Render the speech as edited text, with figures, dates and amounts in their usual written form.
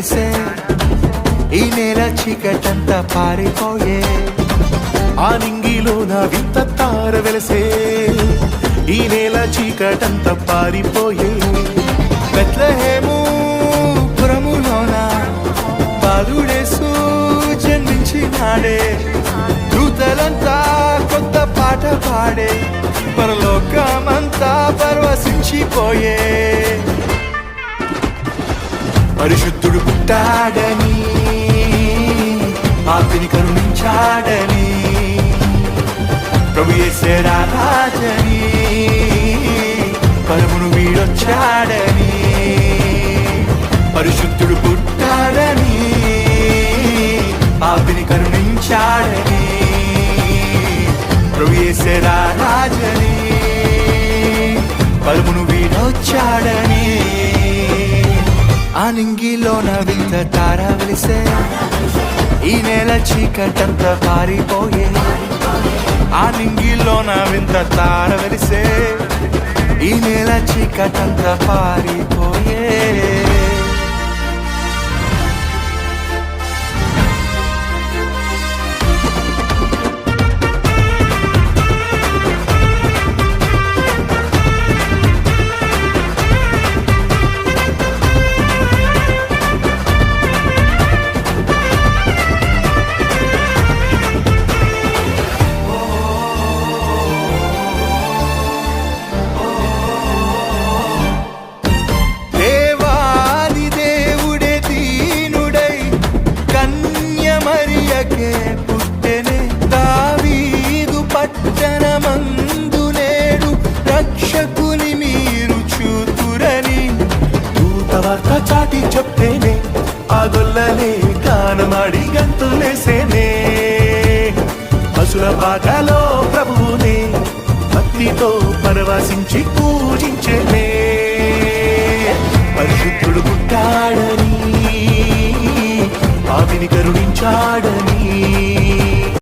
వెలిసే ఈ నేల చీకటంతా పారిపోయే ఆ నింగిలోన వింత తార వెలిసే ఈ నేల చీకటంతా పారిపోయే బెత్లెహేము పురములోన బాలుడేసు జన్మించినాడే దూతలంతా కొత్త పాట పాడే పరలోకమంతా పరవశించిపోయే పరిశుద్ధుడు పుట్టాడని పాపిని కరుణించాడని ప్రభు యేసే రాజని పరమును వీడొచ్చాడని పరిశుద్ధుడు పుట్టాడని పాపిని కరుణించాడని ప్రభు యేసే రాజని పరమును వీడొచ్చాడని ఆ నింగిలోన వింత తార వెలిసే ఈ నేల చీకటంతా పారిపోయే ఆ నింగిలోన వింత తార వెలిసే ఈ నేల చీకటంతా పారిపోయే పుట్టెనే దావీదు పట్టణమందు నేడు రక్షకుని మీరు చూతురని దూతవార్త చాటి చెప్పేనే ఆ గొల్లనే గానమాడి గంతులేసేనే పశుల పాకలో ప్రభువునే భక్తితో పరవశించి పూజించేనే పరిశుద్ధుడు పుట్టాడని పాపిని కరుణించాడని